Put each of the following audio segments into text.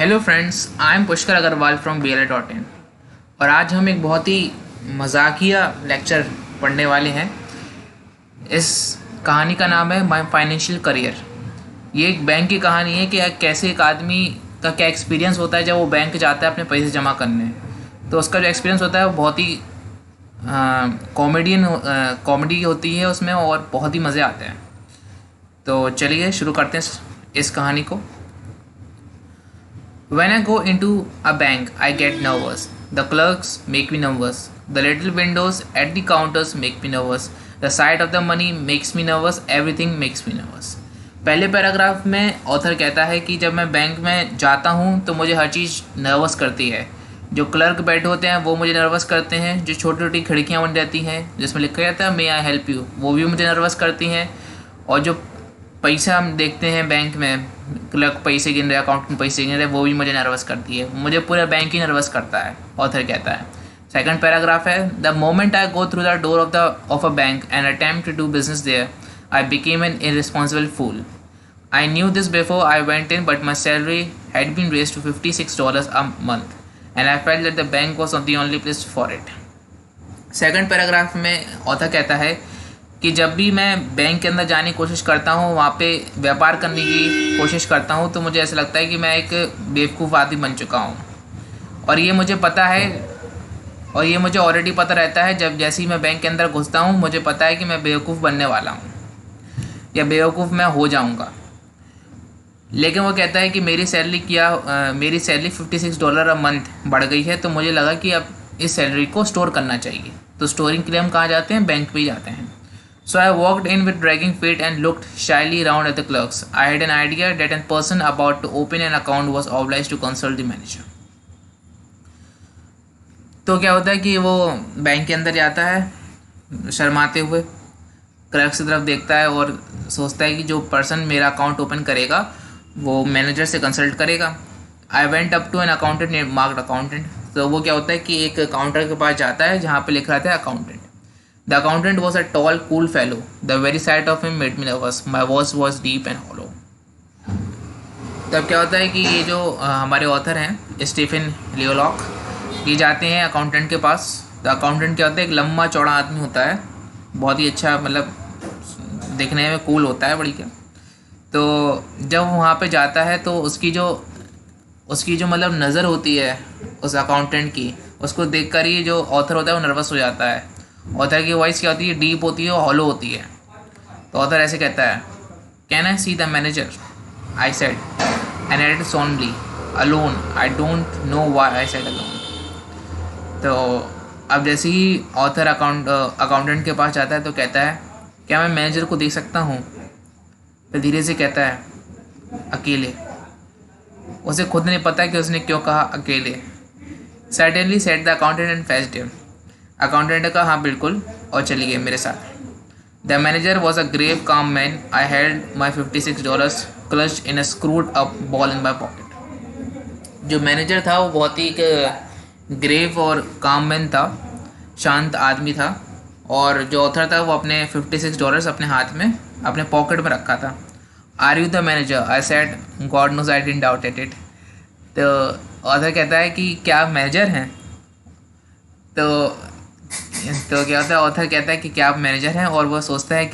Hello friends, I am Pushkar Agrawal from BLA.in और आज हम एक बहुत ही मजाकिया लेक्चर पढ़ने वाले हैं। इस कहानी का नाम है माय फाइनेंशियल करियर। ये एक बैंक की कहानी है कि कैसे एक आदमी का क्या एक्सपीरियंस होता है जब वो बैंक जाता है अपने पैसे जमा करने। तो उसका जो एक्सपीरियंस होता है वो बहुत ही कॉमेडी होती है उसमें और बहुत ही मज़े आते हैं। तो चलिए शुरू करते हैं इस कहानी को। When I go into a bank, I get nervous. The clerks make me nervous. The little windows at the counters make me nervous. The sight of the money makes me nervous. Everything makes me nervous. पहले paragraph में author कहता है कि जब मैं bank में जाता हूँ तो मुझे हर चीज़ नर्वस करती है। जो क्लर्क बैठे होते हैं वो मुझे नर्वस करते हैं। जो छोटी छोटी खिड़कियाँ बन जाती हैं जिसमें लिखा जाता है मे आई हेल्प यू, वो भी मुझे नर्वस करती हैं। और जो पैसा हम देखते हैं बैंक में, क्लर्क पैसे गिन रहे, अकाउंटेंट पैसे गिन रहे, वो भी मुझे नर्वस करती है। मुझे पूरा बैंक ही नर्वस करता है, ऑथर कहता है। सेकंड पैराग्राफ है, the moment I go through the door of a bank and attempt to do business there I became an irresponsible fool. I knew this before I went in but my salary had been raised to $56 a month and I felt that the bank was the only place for it. Second paragraph में author कहता है कि जब भी मैं bank के अंदर जाने की कोशिश करता हूँ, वहाँ पे व्यापार करने की कोशिश करता हूँ, तो मुझे ऐसा लगता है कि मैं एक बेवकूफ़ आदमी बन चुका हूँ। और ये मुझे पता है, और ये मुझे ऑलरेडी पता रहता है। जब जैसे ही मैं बैंक के अंदर घुसता हूँ मुझे पता है कि मैं बेवकूफ़ बनने वाला हूँ या बेवकूफ़ मैं हो जाऊँगा। लेकिन वो कहता है कि मेरी सैलरी $56 अ मंथ बढ़ गई है, तो मुझे लगा कि अब इस सैलरी को स्टोर करना चाहिए। तो स्टोरिंग के लिए हम कहाँ जाते हैं? बैंक पे ही जाते हैं। So I walked in with dragging feet and looked shyly round at the clerks. I had an idea that a person about to open an account was obliged to consult the manager. तो क्या होता है कि वो bank के अंदर जाता है शर्माते हुए, क्लर्क की तरफ देखता है और सोचता है कि जो पर्सन मेरा अकाउंट ओपन करेगा वो मैनेजर से कंसल्ट करेगा। I went up to an accountant marked accountant. तो वो क्या होता है कि एक काउंटर के पास जाता है जहाँ पे लिख रहता है accountant. The accountant was a tall, cool fellow. The very sight of him made me nervous. My voice was deep and hollow. तब क्या होता है कि ये जो हमारे ऑथर हैं स्टीफन लियोलॉक, ये जाते हैं अकाउंटेंट के पास। तो अकाउंटेंट क्या होता है, एक लंबा चौड़ा आदमी होता है, बहुत ही अच्छा, मतलब दिखने में कूल होता है, बड़ी क्या। तो जब वहाँ पे जाता है तो उसकी जो मतलब नज़र होती है उस अकाउंटेंट की, उसको देखकर ही जो ऑथर होता है वो नर्वस हो जाता है। ऑथर की वॉइस क्या होती है? डीप होती है और हॉलो होती है। तो ऑथर ऐसे कहता है, can I see the manager? I said and added solemnly alone. I don't know why I said alone. तो अब जैसे ही ऑथर अकाउंटेंट के पास जाता है तो कहता है, क्या मैं मैनेजर को देख सकता हूँ? फिर धीरे से कहता है, अकेले। उसे खुद नहीं पता कि उसने क्यों कहा अकेले। Certainly said the accountant and fetched him. Accountant ने कहा हाँ बिल्कुल, और चली गई मेरे साथ। The manager was a grave calm man. I had my $56 clutched in a screwed up ball in my pocket. जो मैनेजर था वो बहुत ही ग्रेव और काम मैन था, शांत आदमी था। और जो ऑथर था वो अपने $56 अपने हाथ में अपने पॉकेट में रखा था। Are you the manager? I said god knows I didn't doubt it. तो ऑथर कहता है कि क्या आप मैनेजर हैं? तो क्या होता है, ऑथर कहता है कि क्या आप मैनेजर हैं, और वो सोचता है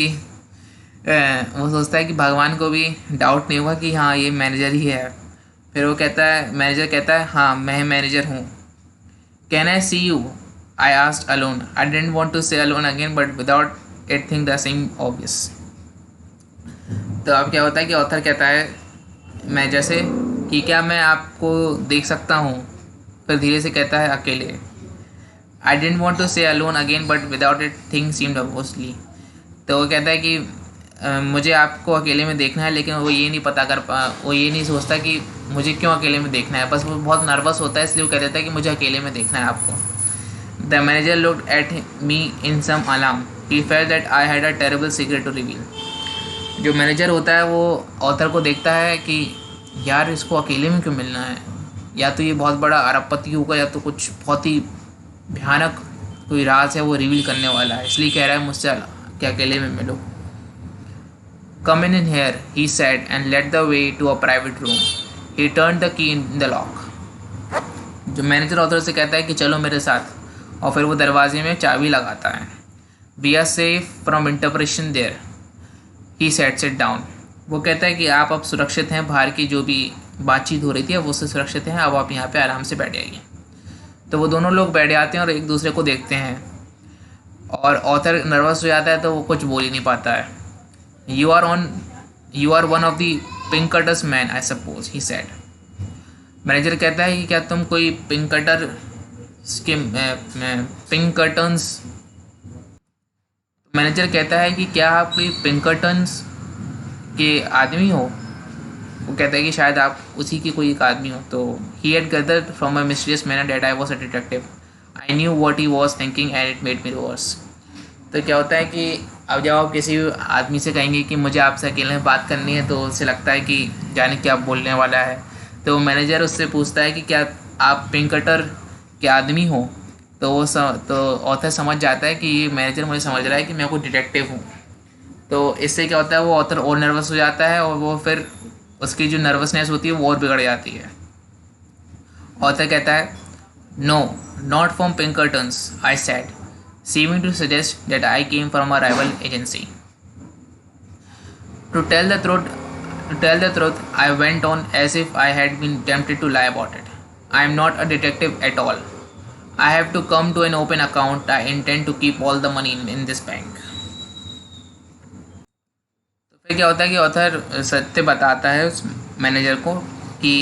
कि भगवान को भी डाउट नहीं हुआ कि हाँ ये मैनेजर ही है। फिर वो कहता है, मैनेजर कहता है, हाँ मैं मैनेजर हूँ। Can I see you? I asked alone. I didn't want to say alone again but without it think the same obvious. तो अब क्या होता है कि ऑथर कहता है मैनेजर से कि क्या मैं आपको देख सकता हूँ? फिर धीरे से कहता है अकेले। आई dent want to say alone again but without it thing seemed obviously. तो वो कहता है कि मुझे आपको अकेले में देखना है, लेकिन वो ये नहीं सोचता कि मुझे क्यों अकेले में देखना है। बस वो बहुत नर्वस होता है, इसलिए वो कह देता है कि मुझे अकेले में देखना है आपको। The manager looked at me in some alarm. He felt that I had a terrible secret to reveal. जो मैनेजर होता है वो ऑथर को देखता है कि यार इसको अकेले में क्यों मिलना है, या तो ये बहुत बड़ा अरबपति होगा या तो कुछ बहुत ही भयानक कोई राज है वो रिवील करने वाला है, इसलिए कह रहा है मुझसे कि अकेले में मिलो। Come in here, he said and led the way to a private room. He turn the key in the lock. जो मैनेजर ऑथर से कहता है कि चलो मेरे साथ, और फिर वो दरवाजे में चाबी लगाता है। We are safe from interruption there, he sets it down. वो कहता है कि आप अब सुरक्षित हैं, बाहर की जो भी बातचीत हो रही थी वो उससे सुरक्षित हैं, अब आप यहाँ पे आराम से बैठ जाइए। तो वो दोनों लोग बैठ जाते हैं और एक दूसरे को देखते हैं, और ऑथर नर्वस हो जाता है तो वो कुछ बोल ही नहीं पाता है। You are one of the pink cutters man I suppose, he said. Manager कहता है कि क्या तुम कोई पिंक कटर के पिंक कर्टन्स, मैनेजर कहता है कि क्या आप कोई पिंक कर्टन्स के आदमी हो। वो कहता है कि शायद आप उसी की कोई एक आदमी हो। तो he had gathered from a mysterious manner that I was a detective, I knew what he was thinking and it made me reverse. तो क्या होता है कि अब जब आप किसी आदमी से कहेंगे कि मुझे आपसे अकेले में बात करनी है, तो उसे लगता है कि जाने क्या बोलने वाला है। तो मैनेजर उससे पूछता है कि क्या आप पिंक कटर के आदमी हो। तो तो ऑथर समझ जाता है कि ये मैनेजर मुझे समझ रहा है कि मैं कोई डिटेक्टिव हूँ। तो इससे क्या होता है, वो ऑथर और नर्वस हो जाता है, और वो फिर उसकी जो नर्वसनेस होती है वो और बिगड़ जाती है। ऑथर कहता है, no not from pink curtains I said, seeming to suggest that I came from a rival agency. To tell the truth, I went on as if I had been tempted to lie about it. I am not a detective at all. I have to come to an open account. I intend to keep all the money in this bank. तो फिर क्या होता है कि author सत्य बताता है उस मैनेजर को कि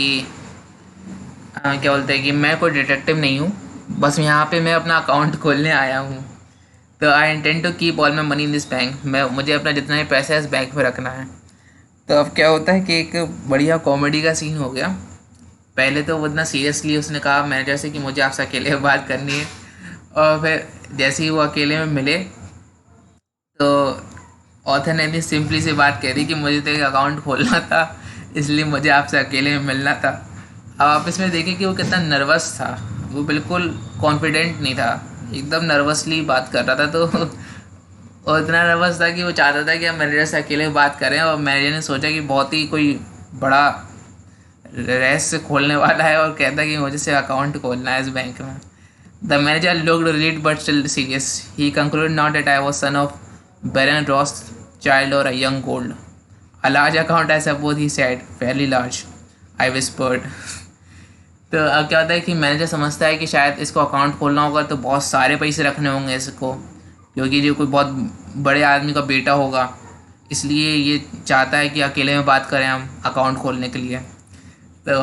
क्या बोलते हैं कि मैं कोई डिटेक्टिव नहीं हूँ, बस यहाँ पे मैं अपना अकाउंट खोलने आया हूँ। तो I intend to keep all my money in this bank, मुझे अपना जितना भी पैसा है इस बैंक में रखना है। तो अब क्या होता है कि एक बढ़िया कॉमेडी का सीन हो गया। पहले तो वो इतना सीरियसली उसने कहा मैनेजर से कि मुझे आपसे अकेले में बात करनी है, और फिर जैसे ही वो अकेले में मिले तो ऑथर ने इतनी सिंपली सी बात कह दी कि मुझे तो एक अकाउंट खोलना था, इसलिए मुझे आपसे अकेले में मिलना था। अब आप इसमें देखें कि वो कितना नर्वस था, वो बिल्कुल कॉन्फिडेंट नहीं था, एकदम नर्वसली बात कर रहा था। तो और इतना नर्वस था कि वो चाहता था कि हम मैनेजर से अकेले बात करें, और मैनेजर ने सोचा कि बहुत ही कोई बड़ा रहस्य खोलने वाला है, और कहता कि मुझे से अकाउंट खोलना है इस बैंक में। The manager looked relieved but still serious, he concluded not that I was son of Baron Rothschild or a young Gould, a large account I suppose, he said, fairly large, I whispered. तो अब क्या होता है कि manager समझता है कि शायद इसको अकाउंट खोलना होगा तो बहुत सारे पैसे रखने होंगे इसको, क्योंकि जो कोई बहुत बड़े आदमी का बेटा होगा, इसलिए ये चाहता है कि अकेले में बात करें हम अकाउंट खोलने के लिए। तो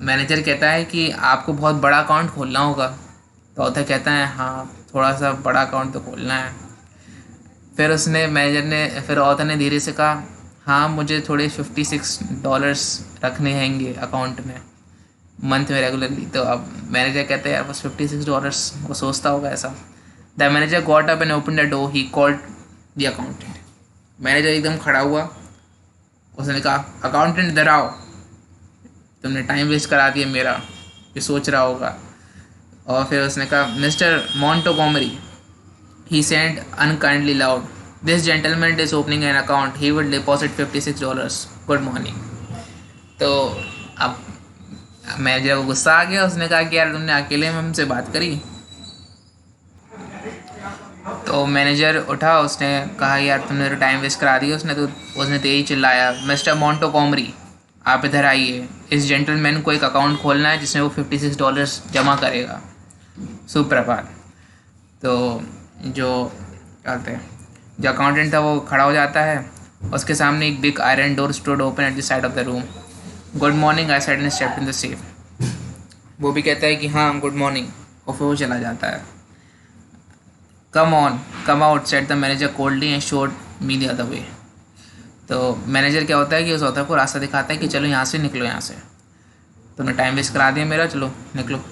मैनेजर कहता है कि आपको बहुत बड़ा अकाउंट खोलना होगा। तो ऑथर कहता है हाँ, थोड़ा सा बड़ा अकाउंट तो खोलना है। फिर ऑथर ने धीरे से कहा, हाँ मुझे थोड़े $56 रखने हैंगे अकाउंट में मंथ में रेगुलरली। तो अब मैनेजर कहते हैं यार बस $56, वो सोचता होगा ऐसा। The manager got up and open the door, he called the accountant. Manager एकदम खड़ा हुआ, उसने कहा अकाउंटेंट इधर आओ, तुमने टाइम वेस्ट करा दिया मेरा, ये सोच रहा होगा। और फिर उसने कहा Mister Montgomery, he said unkindly loud, this gentleman is opening an account, he will deposit $56, good morning. तो अब मैनेजर को गुस्सा आ गया, उसने कहा कि यार तुमने अकेले में हमसे बात करी। तो मैनेजर उठा, उसने कहा यार तुमने तो टाइम वेस्ट करा दिया। उसने तेज चिल्लाया, मिस्टर मोंटोगोमरी आप इधर आइए, इस जेंटलमैन को एक अकाउंट खोलना है जिसमें वो $56 जमा करेगा। सुप्रभात। तो जो कहते हैं जो अकाउंटेंट था वो खड़ा हो जाता है, उसके सामने एक big iron door stood open at the side of the room. Good morning I said and stepped in the safe. वो भी कहता है कि हाँ गुड मॉर्निंग, और फिर वो चला जाता है। Come on come out said the manager coldly and showed me the other way. तो मैनेजर क्या होता है कि उस ऑथर को रास्ता दिखाता है कि चलो यहाँ से निकलो, यहाँ से तुमने टाइम वेस्ट करा दिया मेरा, चलो निकलो।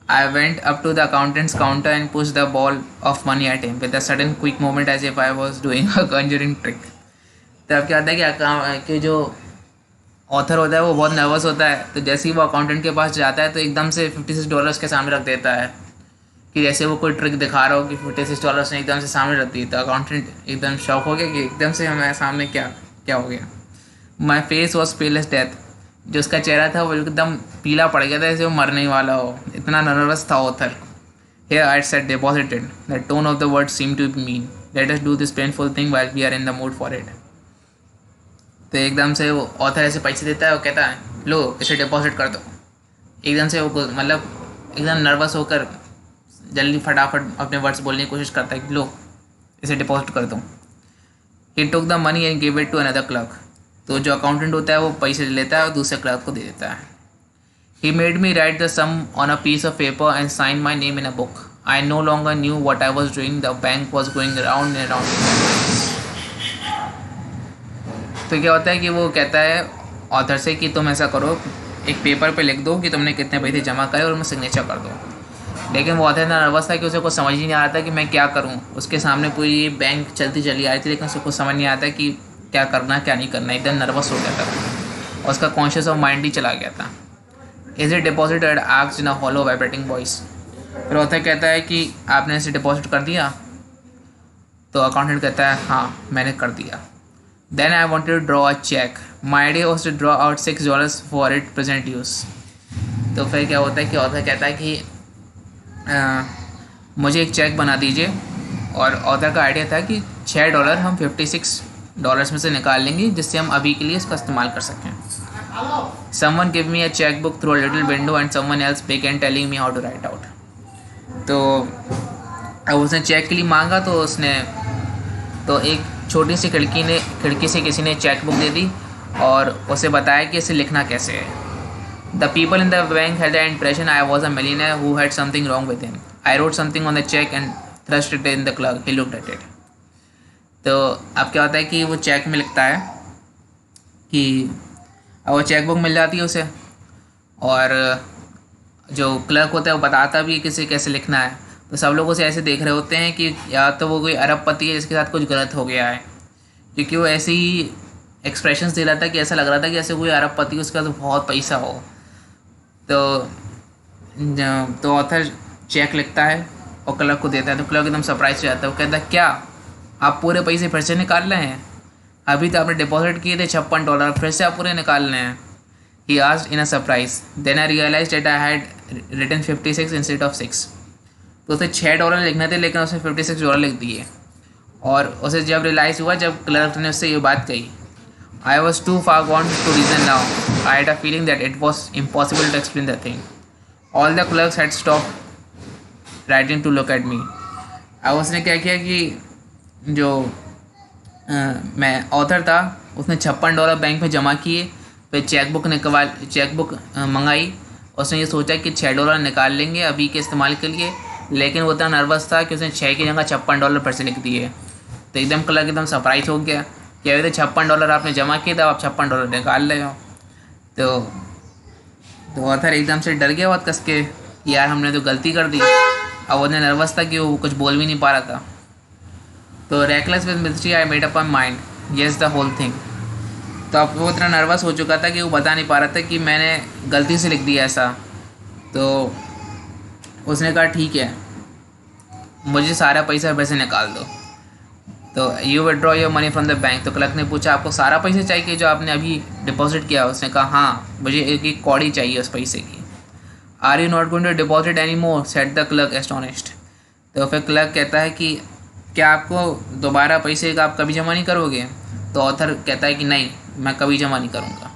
I went up to the accountant's counter and pushed the ball of money at him with a sudden quick movement as if I was doing a conjuring trick. तो अब क्या होता है कि जो ऑथर होता है वो बहुत नर्वस होता है, तो जैसे ही वो अकाउंटेंट के पास जाता है तो एकदम से $56 के सामने रख देता है, कि जैसे वो कोई ट्रिक दिखा रहा हो कि $56 ने एकदम से सामने रख दी। तो अकाउंटेंट एकदम शॉक हो गया कि एकदम से हमारे सामने क्या हो गया। My face was pale as death, जो उसका चेहरा था वो एकदम पीला पड़ गया था, जैसे वो मरने ही वाला हो, इतना नर्वस था author. Here I said deposited. The tone of the words seemed to be mean. Let us do this painful thing while we are in the mood for it. तो एकदम से वो ऑथर ऐसे पैसे देता है, वो कहता है लो इसे डिपॉजिट कर दो। एकदम से वो मतलब एकदम नर्वस होकर जल्दी फटाफट अपने वर्ड्स बोलने की कोशिश करता है कि लो इसे डिपॉजिट कर दो। He took the money and gave it to another clerk. तो जो अकाउंटेंट होता है वो पैसे ले लेता है और दूसरे क्लर्क को दे देता है। He made me write the sum on a piece of paper and sign my name in a book. I no longer knew what I was doing. The bank was going round and round. तो क्या होता है कि वो कहता है author से कि तुम ऐसा करो, एक पेपर पे लिख दो कि तुमने कितने पैसे जमा करे और मैं सिग्नेचर कर दो। लेकिन वो ऑथर इतना नर्वस था कि उसे कुछ समझ ही नहीं आ रहा था कि मैं क्या करूं। उसके सामने पूरी बैंक चलती चली आ रही थी, लेकिन उसे कुछ समझ नहीं आता कि क्या करना क्या नहीं करना। एकदम नर्वस हो गया था और उसका कॉन्शियस ऑफ माइंड ही चला गया था। Is it deposited asked in a hollow vibrating voice. फिर ऑथर कहता है कि आपने इसे डिपॉजिट कर दिया? तो अकाउंटेंट कहता है हाँ मैंने कर दिया। Then I wanted to draw a cheque. My idea was to draw out $6 for it present use. तो फिर क्या होता है कि ऑथर कहता है कि मुझे एक चेक बना दीजिए। और ऑथर का आइडिया था कि $6 हम $56 में से निकाल लेंगे, जिससे हम अभी के लिए इसका इस्तेमाल कर सकें। Someone give me a checkbook through a little window and someone else began telling me how to write out. तो अब उसने चेक के लिए मांगा तो एक छोटी सी खिड़की से किसी ने चेक बुक दे दी और उसे बताया कि इसे लिखना कैसे है। The people in the bank had the impression I was a millionaire who had something wrong with him. I wrote something on the check and thrust it in the clerk. He looked at it. तो अब क्या होता है कि वो check में लिखता है कि अब वो चेक बुक मिल जाती है उसे, और जो क्लर्क होता है वो बताता भी है किसे कैसे लिखना है। तो सब लोग उसे ऐसे देख रहे होते हैं कि या तो वो कोई अरबपति है जिसके साथ कुछ गलत हो गया है, क्योंकि वो ऐसे ही एक्सप्रेशंस दे रहा था कि ऐसा लग रहा था कि ऐसे कोई अरबपति उसका तो बहुत पैसा हो। तो ऑथर चेक लिखता है और क्लर्क को देता है। तो क्लर्क एकदम सरप्राइज हो जाता है। वो कहता है क्या आप पूरे पैसे फिर से निकाल रहे हैं? अभी तो आपने डिपॉजिट किए थे $56, फिर से आप पूरे निकाल रहे हैं? He asked in a surprise. Then I realized that I had written 56 instead of 6. तो उसे $6 लिखने थे, लेकिन उसने $56 लिख दिए। और उसे जब रियलाइज़ हुआ जब क्लर्क ने उससे ये बात कही, I was too far gone to reason now. I had a feeling that it was impossible to explain the thing. All the clerks had stopped writing to look at me. अब उसने क्या किया कि जो मैं ऑथर था उसने $56 bank में जमा किए, फिर चेकबुक मंगाई। उसने ये सोचा कि $6 निकाल लेंगे अभी के इस्तेमाल के लिए, लेकिन वो इतना नर्वस था कि उसने 6 की जगह $56 फिर से लिख दिए। तो एकदम क्लर्क एकदम सरप्राइज हो गया कि अभी तो $56 आपने जमा किए थे, आप $56 निकाल रहे हो। तो ऑथर एकदम से डर गया बहुत कस के, यार हमने तो गलती कर दी। अब वो नर्वस था कि वो कुछ बोल भी नहीं पा रहा था। तो reckless with mystery I made up my mind yes the whole thing. तो अब वो इतना नर्वस हो चुका था कि वो बता नहीं पा रहा था कि मैंने गलती से लिख दिया ऐसा। तो उसने कहा ठीक है मुझे सारा पैसा वैसे निकाल दो। तो you withdraw your money from the bank. तो क्लर्क ने पूछा आपको सारा पैसा चाहिए जो आपने अभी डिपॉजिट किया? उसने कहा हाँ मुझे एक कौड़ी चाहिए उस पैसे की। Are you not going to deposit any more said the clerk astonished. तो फिर क्लर्क कहता है कि क्या आपको दोबारा पैसे का आप कभी जमा नहीं करोगे? तो ऑथर कहता है कि नहीं मैं कभी जमा नहीं करूँगा।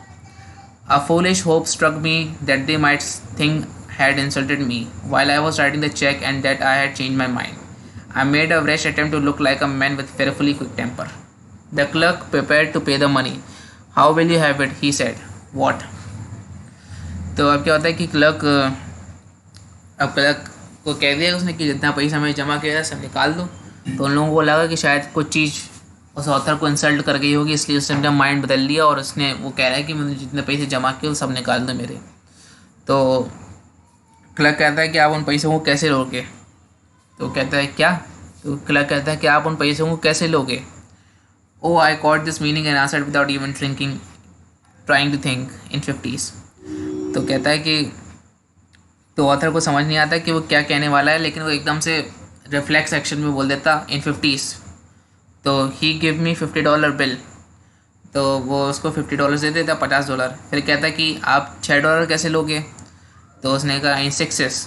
अ foolish hope struck me that they might think had insulted me while I was writing the check and that I had changed my mind. I made a rash attempt to look like a man with fearfully quick temper. The clerk prepared to pay the money. How will you have it? He said. What? तो अब क्या होता है कि clerk को कह दिया उसने कि जितना पैसा मैंने जमा किया था सब निकाल दो। तो उन लोगों को लगा कि शायद कुछ चीज़ उस ऑथर को इंसल्ट कर गई होगी, इसलिए उसने अपना माइंड बदल लिया और उसने वो कह रहा है कि मैंने जितने पैसे जमा किए वो सब निकाल दो मेरे। तो क्लर्क कहता है कि आप उन पैसों को कैसे लोगे? तो कहता है क्या? तो क्लर्क कहता है कि आप उन पैसों को कैसे लोगे? Oh I caught this meaning and answered without even trying to think in 50s। तो कहता है कि तो ऑथर को समझ नहीं आता कि वो क्या कहने वाला है, लेकिन वो एकदम से रिफ्लेक्स एक्शन में बोल देता इन 50s। तो ही गिव मी $50 बिल। तो वो उसको $50 दे देता, $50। फिर कहता कि आप $6 कैसे लोगे? तो उसने कहा इन सिक्सेस।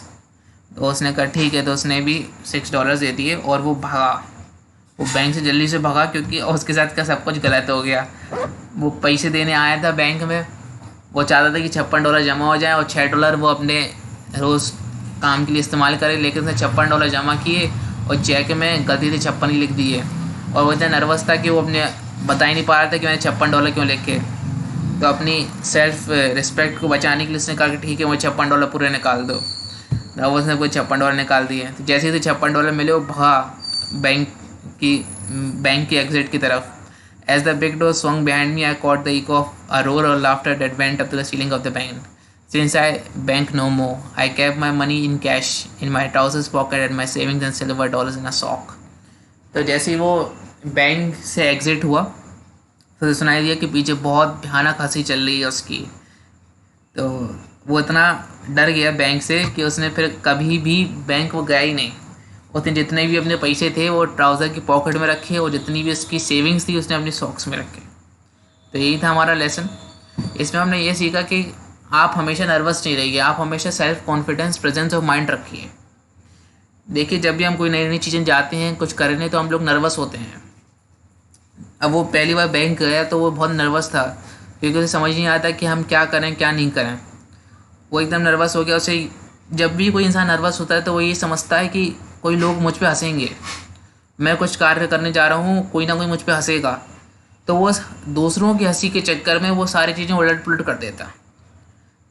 तो उसने कहा ठीक है, तो उसने भी $6 दे दिए और वो भागा। वो बैंक से जल्दी से भागा क्योंकि उसके साथ का सब कुछ गलत हो गया। वो पैसे देने आया था बैंक में, वो चाहता था कि $56 जमा हो जाए और $6 वो अपने रोज़ काम के लिए इस्तेमाल करे, लेकिन उसने $56 जमा किए और चेक में गलती से 56 ही लिख दिए। और वो इतना नर्वस था कि वो अपने बता ही नहीं पा रहा था कि मैंने $56 क्यों लिखे। तो अपनी सेल्फ रिस्पेक्ट को बचाने के लिए उसने कहा कि ठीक है मुझे $56 पूरे निकाल दो। तो उसने कोई $56 निकाल दिए। तो जैसे ही $56 मिले वो भागा बैंक की एग्जिट की तरफ। As the big door swung behind me, I caught the echo of a roar of laughter that went up to the ceiling of the bank. Since I bank no more, I kept my money in cash in my trousers pocket and my savings and silver dollars in a sock. तो जैसे ही वो bank से exit हुआ तो सुनाई दिया कि पीछे बहुत भयानक हंसी चल रही है उसकी। तो वो इतना डर गया बैंक से कि उसने फिर कभी भी बैंक वो गया ही नहीं। उसने जितने भी अपने पैसे थे वो ट्राउज़र की पॉकेट में रखे और जितनी भी उसकी सेविंग्स थी उसने अपनी सॉक्स में रखे। तो यही था हमारा लेसन। इसमें हमने ये सीखा कि आप हमेशा नर्वस नहीं रहिए, आप हमेशा self confidence, presence of mind रखिए। देखिए जब भी हम कोई नई नई चीज़ें जाते हैं, कुछ करने, तो हम लोग नर्वस होते हैं। अब वो पहली बार बैंक गया तो वो बहुत नर्वस था क्योंकि उसे समझ नहीं आता कि हम क्या करें क्या नहीं करें। वो एकदम नर्वस हो गया। उसे जब भी कोई इंसान नर्वस होता है तो वो ये समझता है कि कोई लोग मुझ पे हंसेंगे, मैं कुछ कार्य करने जा रहा हूँ, कोई ना कोई मुझ पे हंसेगा। तो वो दूसरों की हंसी के चक्कर में वो सारी चीज़ें उलट पुलट कर देता।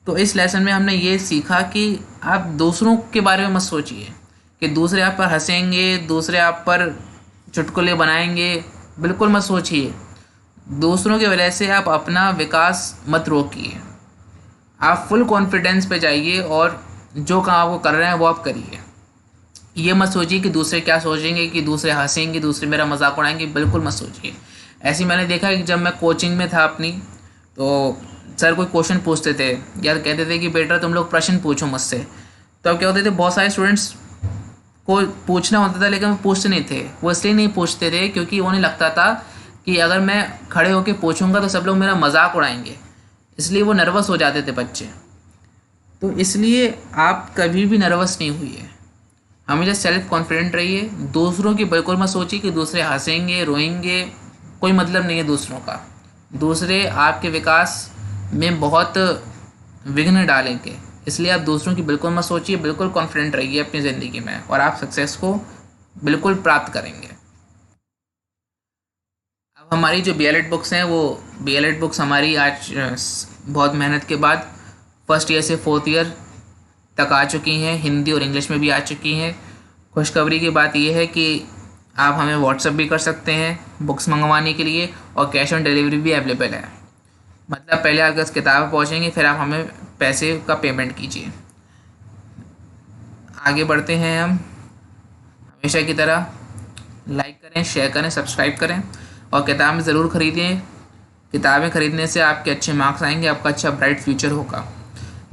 तो इस लेसन में हमने ये सीखा कि आप दूसरों के बारे में मत सोचिए कि दूसरे आप पर हंसेंगे, दूसरे आप पर चुटकुले बनाएंगे, बिल्कुल मत सोचिए। दूसरों की वजह से आप अपना विकास मत रोकिए। आप फुल कॉन्फिडेंस पे जाइए और जो काम आपको कर रहे हैं वो आप करिए। ये मत सोचिए कि दूसरे क्या सोचेंगे, कि दूसरे हंसेंगे, दूसरे मेरा मजाक उड़ाएंगे, बिल्कुल मत सोचिए। ऐसे मैंने देखा कि जब मैं कोचिंग में था अपनी, तो सर कोई क्वेश्चन पूछते थे या कहते थे कि बेटा तुम लोग प्रश्न पूछो मुझसे। तो अब क्या होते थे, बहुत सारे स्टूडेंट्स को पूछना होता था लेकिन वो पूछते नहीं थे। वो इसलिए नहीं पूछते थे क्योंकि उन्हें लगता था कि अगर मैं खड़े होकर पूछूंगा तो सब लोग मेरा मजाक उड़ाएंगे, इसलिए वो नर्वस हो जाते थे बच्चे। तो इसलिए आप कभी भी नर्वस नहीं हुई, हमेशा सेल्फ कॉन्फिडेंट रहिए। दूसरों की बिल्कुल मत सोचिए कि दूसरे हंसेंगे रोएंगे, कोई मतलब नहीं है दूसरों का। दूसरे आपके विकास में बहुत विघ्न डालेंगे, इसलिए आप दूसरों की बिल्कुल मत सोचिए। बिल्कुल कॉन्फिडेंट रहिए अपनी ज़िंदगी में और आप सक्सेस को बिल्कुल प्राप्त करेंगे। अब हमारी जो BLED बुक्स हैं, वो BLED बुक्स हमारी आज बहुत मेहनत के बाद फर्स्ट ईयर से फोर्थ ईयर तक आ चुकी हैं, हिंदी और इंग्लिश में भी आ चुकी हैं। खुशखबरी की बात यह है कि आप हमें व्हाट्सएप भी कर सकते हैं बुक्स मंगवाने के लिए और कैश ऑन डिलीवरी भी अवेलेबल है। मतलब पहले आपके पास किताबें पहुँचेंगी, फिर आप हमें पैसे का पेमेंट कीजिए। आगे बढ़ते हैं हम हमेशा की तरह। लाइक करें, शेयर करें, सब्सक्राइब करें और किताबें ज़रूर ख़रीदें। किताबें ख़रीदने से आपके अच्छे मार्क्स आएंगे, आपका अच्छा ब्राइट फ्यूचर होगा।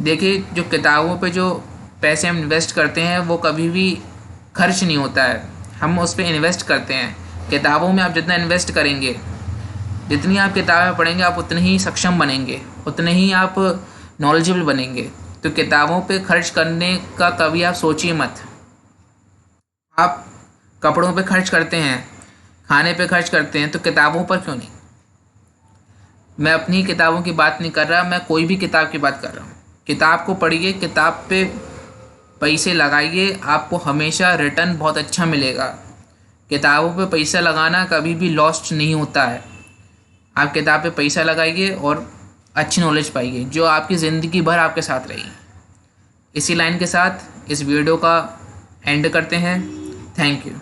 देखिए जो किताबों पे जो पैसे हम इन्वेस्ट करते हैं वो कभी भी खर्च नहीं होता है, हम उस पर इन्वेस्ट करते हैं। किताबों में आप जितना इन्वेस्ट करेंगे, जितनी आप किताबें पढ़ेंगे, आप उतने ही सक्षम बनेंगे, उतने ही आप नॉलेजेबल बनेंगे। तो किताबों पे खर्च करने का कभी आप सोचिए मत। आप कपड़ों पे खर्च करते हैं, खाने पे खर्च करते हैं, तो किताबों पर क्यों नहीं? मैं अपनी किताबों की बात नहीं कर रहा, मैं कोई भी किताब की बात कर रहा हूँ। किताब को पढ़िए, किताब पे पैसे लगाइए, आपको हमेशा रिटर्न बहुत अच्छा मिलेगा। किताबों पे पैसा लगाना कभी भी लॉस्ट नहीं होता है। आप किताब पे पैसा लगाइए और अच्छी नॉलेज पाइए जो आपकी ज़िंदगी भर आपके साथ रहेगी। इसी लाइन के साथ इस वीडियो का एंड करते हैं। Thank you.